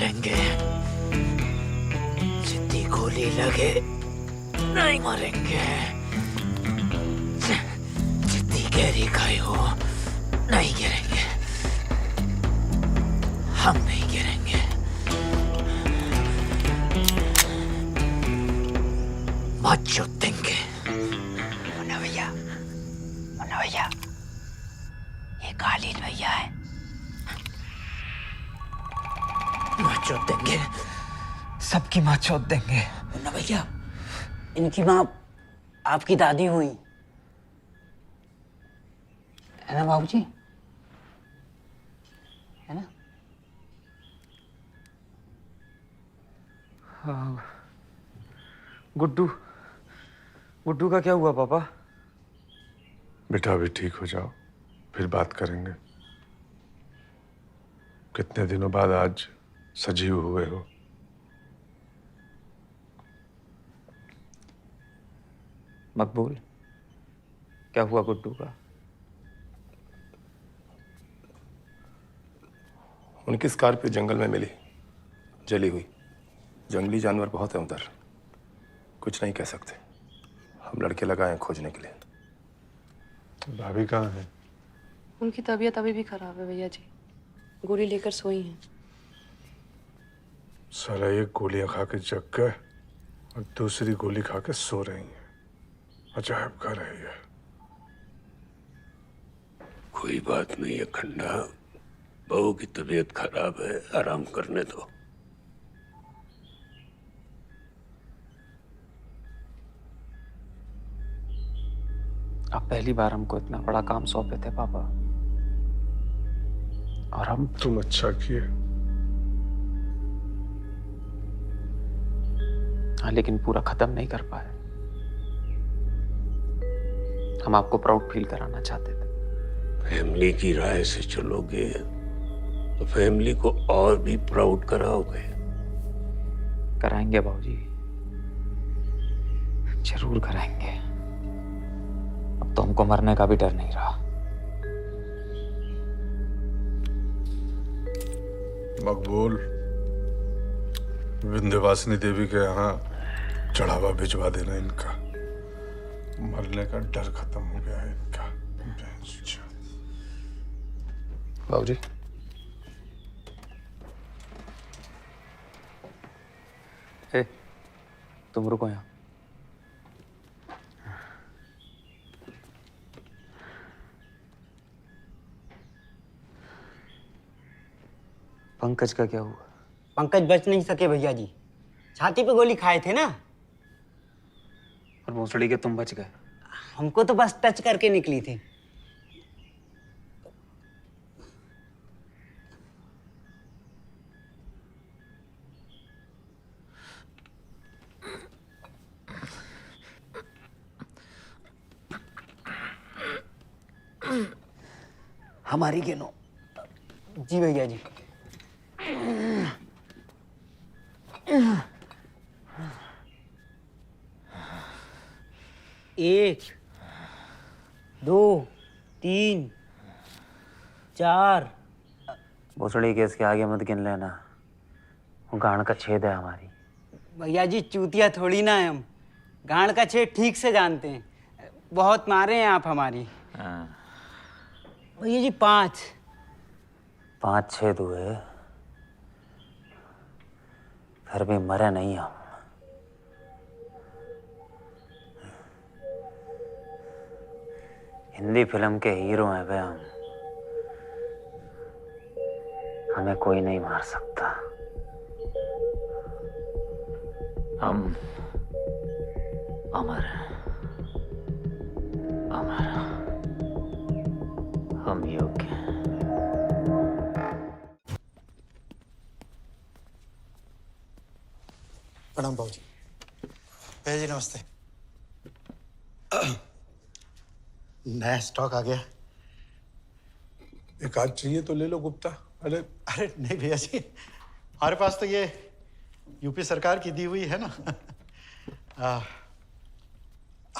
गिरेंगे। जितनी गोली लगे नहीं मरेंगे। जितनी गहरी खाई हो नहीं गिरेंगे। हम नहीं गिरेंगे। मत चोट देंगे। मुन्ना भैया, ये कालीन भैया है। मत चोट देंगे। सबकी माँ चोट देंगे। मुन्ना भैया, इनकी माँ आपकी दादी हुई है ना बाबूजी, है ना? हाँ। गुड्डू का क्या हुआ पापा? बेटा अभी ठीक हो जाओ, फिर बात करेंगे। कितने दिनों बाद आज सजीव हुए हो। मकबूल, क्या हुआ गुड्डू का? उनकी स्कॉर्पियो जंगल में मिली, जली हुई। जंगली जानवर बहुत है उधर, कुछ नहीं कह सकते। हम लड़के लगाए हैं खोजने के लिए। भाभी कहाँ है? उनकी तबीयत अभी भी खराब है भैया जी, गोली लेकर सोई हैं। साला एक गोलियां खा के जग गए और दूसरी गोली खा के सो रही हैं। अजायब घर है ये। कोई बात नहीं है खंडा, बहू की तबीयत खराब है, आराम करने दो। आप पहली बार हमको इतना बड़ा काम सौंपे थे पापा, और हम तुम अच्छा किए। हाँ, लेकिन पूरा खत्म नहीं कर पाए। हम आपको प्राउड फील कराना चाहते थे। फैमिली की राय से चलोगे तो फैमिली को और भी प्राउड कराओगे। कराएंगे बाबूजी, जरूर कराएंगे। अब तो हमको मरने का भी डर नहीं रहा। मकबूल, विंध्यवासिनी देवी के यहाँ चढ़ावा भिजवा देना इनका। मरने का डर खत्म हो गया है इनका। बाबूजी, ए, तुम रुको यहाँ। पंकज का क्या हुआ? पंकज बच नहीं सके भैया जी, छाती पे गोली खाए थे ना। और भोसड़ी के तुम बच गए। हमको तो बस टच करके निकली थी। हमारी गेनो। जी भैया जी। एक, दो, तीन, चार। भोसड़ी के इसके आगे मत गिन लेना, वो गांड का छेद है हमारी। भैया जी चूतिया थोड़ी ना है हम, गांड का छेद ठीक से जानते हैं। बहुत मारे हैं आप हमारी। भैया जी 5 छेद हुए, फिर भी मरे नहीं हम। हिंदी फिल्म के हीरो हैं वे हम, हमें कोई नहीं मार सकता। हम अमर हैं, अमर, हम योग्य हैं। प्रणाम बाबूजी। भैया जी नमस्ते। नया स्टॉक आ गया। एक आध चाहिए तो ले लो गुप्ता। अरे नहीं भैया जी, हमारे पास तो ये यूपी सरकार की दी हुई है ना।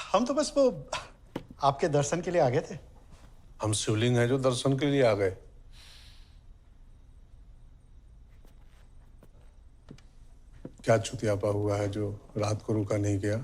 हम तो बस वो आपके दर्शन के लिए आ गए थे। हम शिवलिंग हैं जो दर्शन के लिए आ गए। क्या चुतियापा हुआ है जो रात को रुका नहीं गया?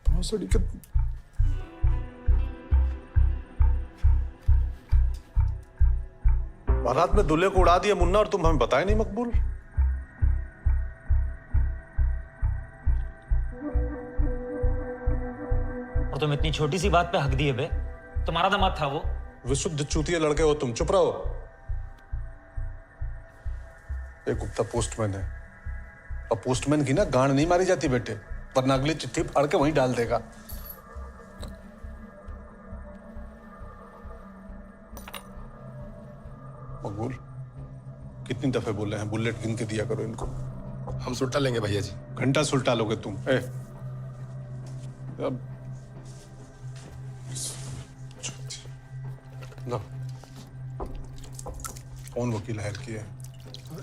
भोसड़ी के बारात में दूल्हे को उड़ा दिया मुन्ना और तुम हमें बताए नहीं मकबूल। और तुम इतनी छोटी सी बात पे हक दिए बे। तुम्हारा दामाद था वो। विशुद्ध चूतिया लड़के हो तुम, चुप रहो। एक गुप्ता पोस्टमैन है और पोस्टमैन की ना गांड नहीं मारी जाती बेटे, वरना अगली चिट्ठी फाड़ के वहीं डाल देगा। मकबूल, कितनी दफे बोले हैं बुलेट गिन के दिया करो इनको। हम सुलटा लेंगे भैया जी। घंटा सुलटा लोगे तुम। अब लो, कौन वकील हायर किया है?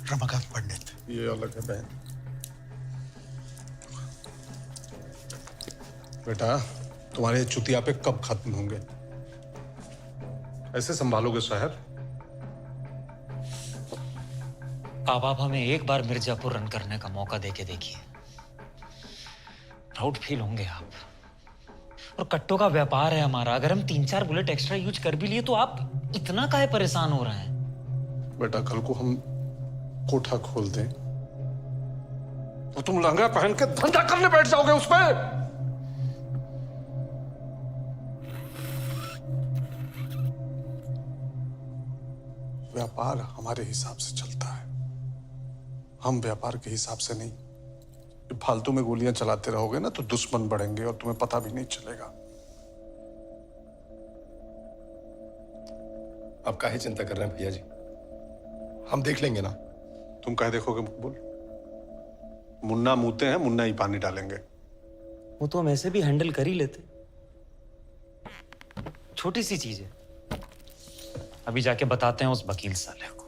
रमाकांत पंडित। ये अलग है बहन। बेटा, तुम्हारे चुतिया पे कब खत्म होंगे? ऐसे संभालोगे शहर? आप हमें एक बार मिर्जापुर रन करने का मौका देके देखिए, प्राउड फील होंगे आप। और कट्टों का व्यापार है हमारा, अगर हम 3-4 बुलेट एक्स्ट्रा यूज कर भी लिए तो आप इतना काहे परेशान हो रहे हैं? बेटा, कल को हम कोठा खोल दें तो तुम लहंगा पहन के धंधा करने बैठ जाओगे उस पे। व्यापार हमारे हिसाब से चलता है, हम व्यापार के हिसाब से नहीं। फालतू में गोलियां चलाते रहोगे ना तो दुश्मन बढ़ेंगे और तुम्हें पता भी नहीं चलेगा। आप काहे चिंता कर रहे हैं भैया जी, हम देख लेंगे ना। तुम काहे देखोगे मकबूल? मुन्ना मुते हैं, मुन्ना ही पानी डालेंगे। वो तो हम ऐसे भी हैंडल कर ही लेते, छोटी सी चीज है। अभी जाके बताते हैं उस वकील साले को।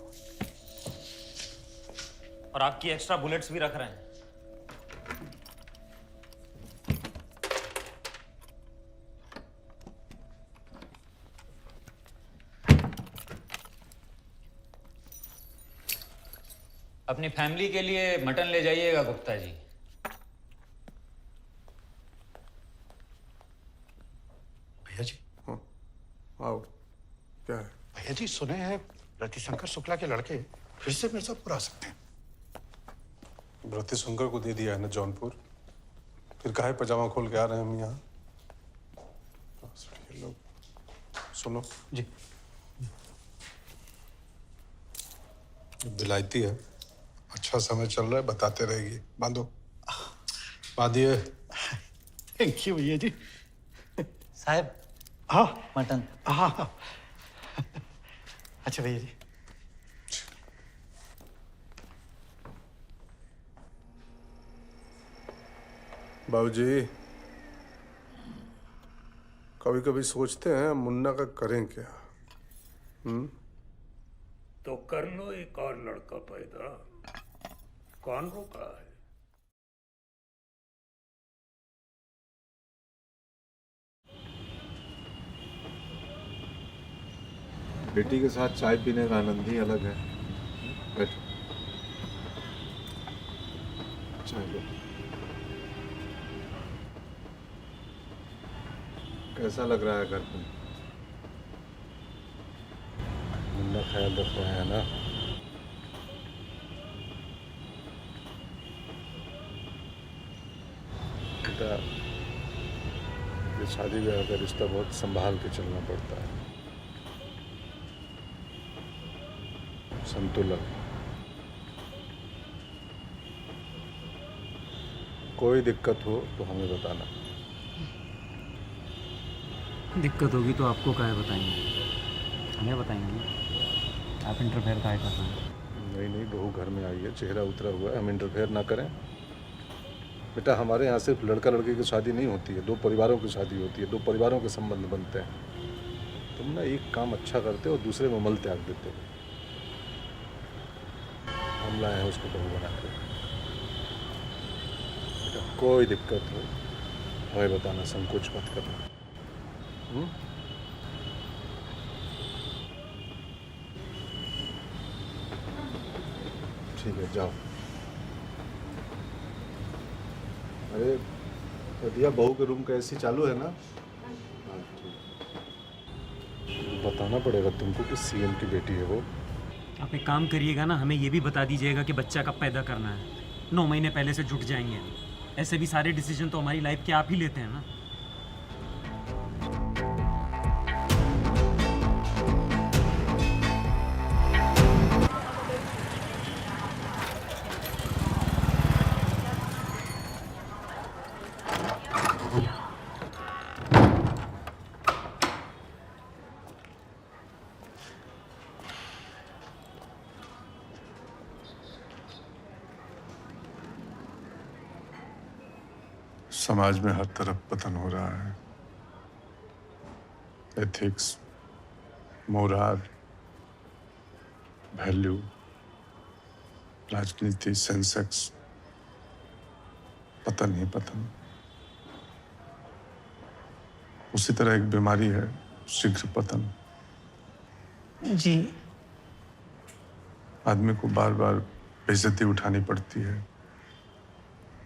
और आपकी एक्स्ट्रा बुलेट्स भी रख रहे हैं। अपनी फैमिली के लिए मटन ले जाइएगा गुप्ता जी। भैया जी। आओ, क्या है? भैया जी, सुने हैं रतिशंकर शुक्ला के लड़के फिर से मिर्जापुर आ सकते हैं। रतिशंकर को दे दिया है ना जौनपुर, फिर काहे पजामा खोल के आ रहे हैं हम यहाँ? ये लोग सुनो जी। विलायती है, अच्छा समय चल रहा है, बताते रहेगी। बांधो, बांधिए। थैंक यू भैया जी। साहब, हाँ मटन। हाँ हाँ। अच्छा भैया जी। बाबूजी, कभी कभी सोचते हैं मुन्ना का करें क्या? तो कर लो एक और लड़का पैदा, कौन रोका है? बेटी के साथ चाय पीने का आनंद ही अलग है। बैठो, चाय लो। कैसा लग रहा है घर पे? मुन्ना ख्याल रख रहा है ना? बेटा, ये शादी ब्याह का रिश्ता बहुत संभाल के चलना पड़ता है। संतुलन। कोई दिक्कत हो तो हमें बताना। दिक्कत होगी तो आपको काहे बताएंगे, हमें बताएंगे। आप इंटरफेयर काहे कर रहे हैं? नहीं नहीं, बहू घर में आई है, चेहरा उतरा हुआ है, हम इंटरफेयर ना करें। बेटा, हमारे यहाँ सिर्फ लड़का लड़की की शादी नहीं होती है, दो परिवारों की शादी होती है, दो परिवारों के संबंध बनते हैं। तुम ना एक काम अच्छा करते हो और दूसरे में मल त्याग देते हो। हम लाए हैं उसको बहू बना कर। बेटा, कोई दिक्कत हो हमें बताना, संकोच मत करना। ठीक है, जाओ। अरे दिया, बहू के रूम का एसी चालू है ना? हाँ, ठीक। बताना पड़ेगा तुमको कि सीएम की बेटी है वो। आप एक काम करिएगा ना, हमें ये भी बता दीजिएगा कि बच्चा कब पैदा करना है। 9 महीने पहले से जुट जाएंगे। ऐसे भी सारे डिसीजन तो हमारी लाइफ के आप ही लेते हैं ना। समाज में हर तरफ पतन हो रहा है। एथिक्स, मोराल, वैल्यू, राजनीति, सेंसेक्स, पतन ही पतन। उसी तरह एक बीमारी है, शीघ्र पतन। जी। आदमी को बार बार बेइज्जती उठानी पड़ती है,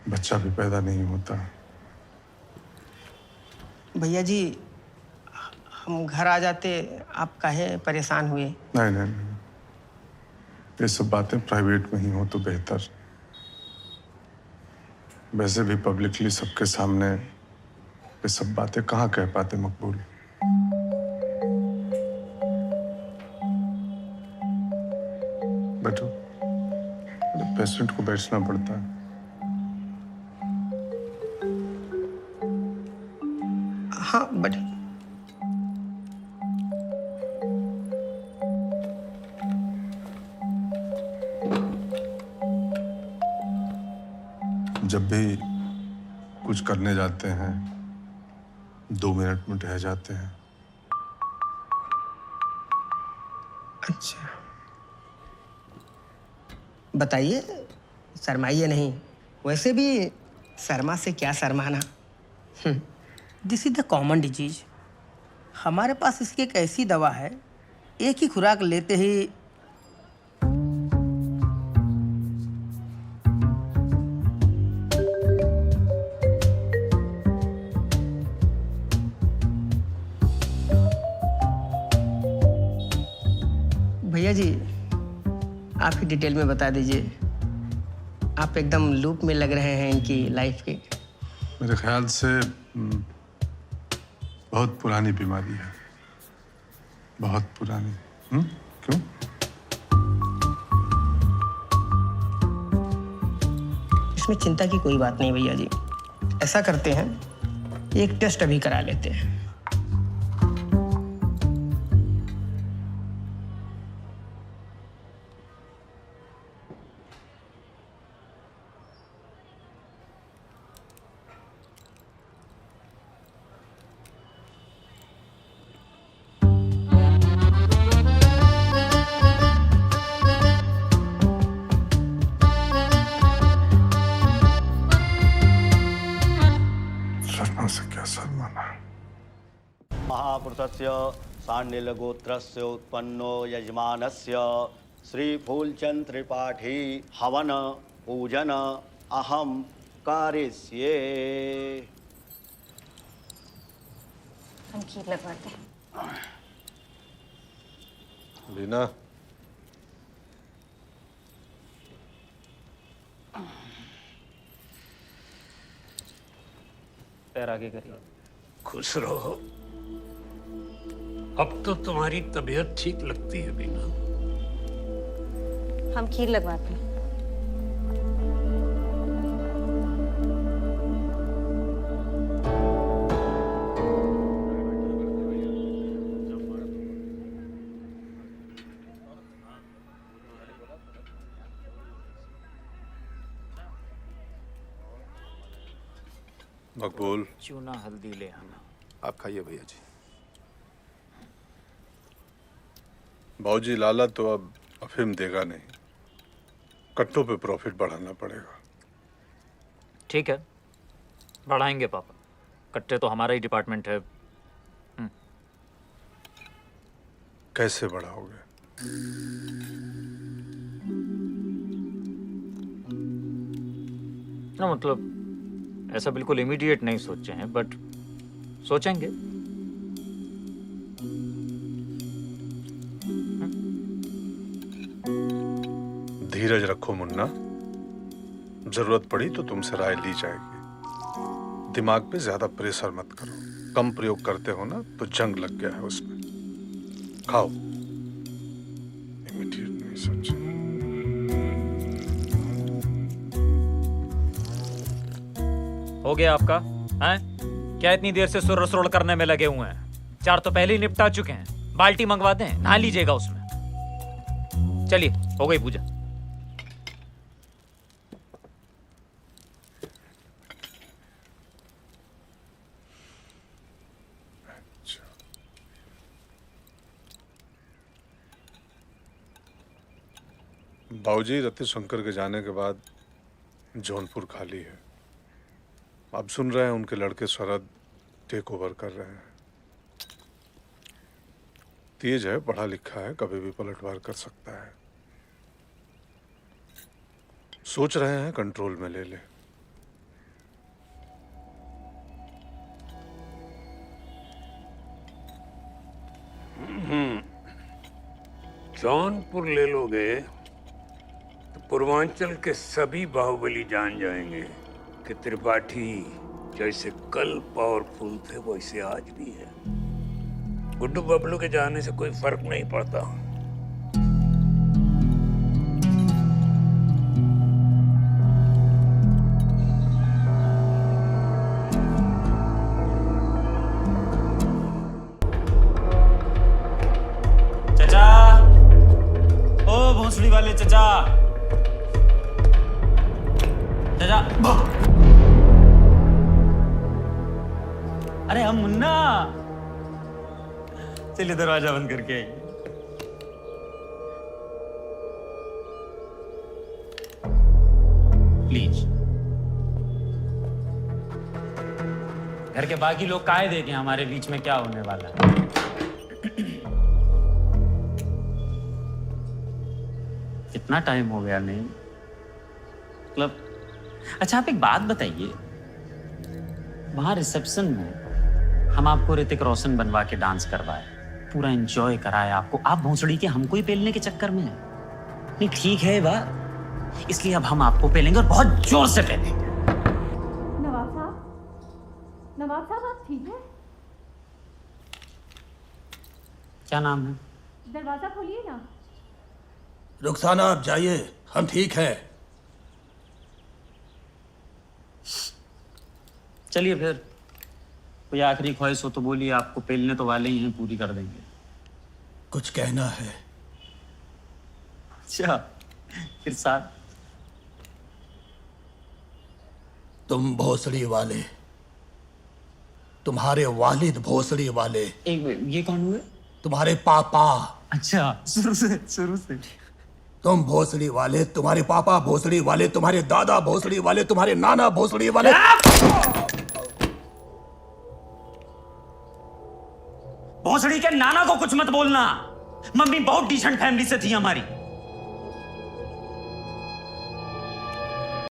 बच्चा भी पैदा नहीं होता। भैया जी, हम घर आ जाते, आप काहे परेशान हुए? नहीं नहीं नहीं, ये सब बातें प्राइवेट में ही हो तो बेहतर। वैसे भी पब्लिकली सबके सामने ये सब बातें कहाँ कह पाते मकबूल। बैठो, पेशेंट को बैठना पड़ता है। हाँ, बट जब भी कुछ करने जाते हैं 2 मिनट में रह जाते हैं। अच्छा, बताइए, शर्माइए नहीं। वैसे भी शर्मा से क्या शर्माना। This is the common disease. हमारे पास इसकी एक ऐसी दवा है, एक ही खुराक लेते ही भैया जी, आप ही डिटेल में बता दीजिए। आप एकदम लूप में लग रहे हैं इनकी लाइफ के। मेरे ख्याल से बहुत पुरानी बीमारी है, बहुत पुरानी। क्यों? इसमें चिंता की कोई बात नहीं भैया जी। ऐसा करते हैं, एक टेस्ट अभी करा लेते हैं। शर्मा से क्या शर्माना। महापुरुषस्य सांडिल्यगोत्रस्य उत्पन्नो यजमानस्य श्रीफूलचंद त्रिपाठी हवन पूजन अहम कारिष्ये। हम खीर लगवाते हैं। लीना, पैर आगे करिए। खुश रहो। अब तो तुम्हारी तबीयत ठीक लगती है बीना। हम खीर लगवाते हैं। मकबूल। चूना हल्दी ले आना। आप खाइए भैया जी। बाबूजी लाला तो अब अफीम देगा नहीं, कट्टों पे प्रॉफिट बढ़ाना पड़ेगा। ठीक है, बढ़ाएंगे पापा। कट्टे तो हमारा ही डिपार्टमेंट है। कैसे बढ़ाओगे? ना मतलब ऐसा बिल्कुल इमीडिएट नहीं सोचे हैं, बट सोचेंगे। धीरज रखो मुन्ना, जरूरत पड़ी तो तुमसे राय ली जाएगी। दिमाग पे ज्यादा प्रेशर मत करो, कम प्रयोग करते हो ना तो जंग लग गया है उसमें। खाओ। इमीडिएट नहीं सोचे। हो गया आपका? हैं? क्या इतनी देर से सुर रसरोड़ करने में लगे हुए हैं? 4 तो पहले ही निपटा चुके हैं। बाल्टी मंगवा दें, नहा लीजिएगा उसमें। चलिए, हो गई पूजा। बाबूजी, रति शंकर के जाने के बाद जौनपुर खाली है। अब सुन रहे हैं उनके लड़के शरद टेक ओवर कर रहे हैं। तेज है, पढ़ा लिखा है, कभी भी पलटवार कर सकता है। सोच रहे हैं कंट्रोल में ले ले। जौनपुर ले लोगे तो पूर्वांचल के सभी बाहुबली जान जाएंगे कि त्रिपाठी जैसे कल पावरफुल थे वैसे आज भी है। गुड्डू बबलू के जाने से कोई फर्क नहीं पड़ता। चचा, ओ भोसड़ी वाले चचा, चचा। अरे हम मुन्ना, चलिए दरवाजा बंद करके आइए। प्लीज। घर के बाकी लोग काहे देखें हमारे बीच में क्या होने वाला है। कितना टाइम हो गया नहीं, मतलब। अच्छा आप एक बात बताइए, वहां रिसेप्शन में हम आपको ऋतिक रोशन बनवा के डांस करवाए, पूरा एंजॉय कराया आपको, आप भोंसड़ी के हमको ही पेलने के चक्कर में है। नहीं ठीक है बात, इसलिए अब हम आपको पेलेंगे और बहुत जोर से पेलेंगे। नवाब साहब आप ठीक हैं? क्या नाम है? दरवाजा खोलिए ना। रुखसाना आप जाइए, हम ठीक हैं। चलिए फिर, कोई आखिरी ख्वाहिश हो तो बोलिए, आपको पेलने तो वाले ही हैं, पूरी कर देंगे। कुछ कहना है? अच्छा फिर साथ। तुम भोसड़ी वाले, तुम्हारे वालिद भोसड़ी वाले। एक मिनट, ये कौन हुए? तुम्हारे पापा। अच्छा, शुरू से। तुम भोसड़ी वाले, तुम्हारे पापा भोसड़ी वाले, तुम्हारे दादा भोसड़ी वाले, तुम्हारे नाना भोसड़ी वाले। भोसड़ी के नाना को कुछ मत बोलना। मम्मी बहुत डिसेंट फैमिली से थी हमारी।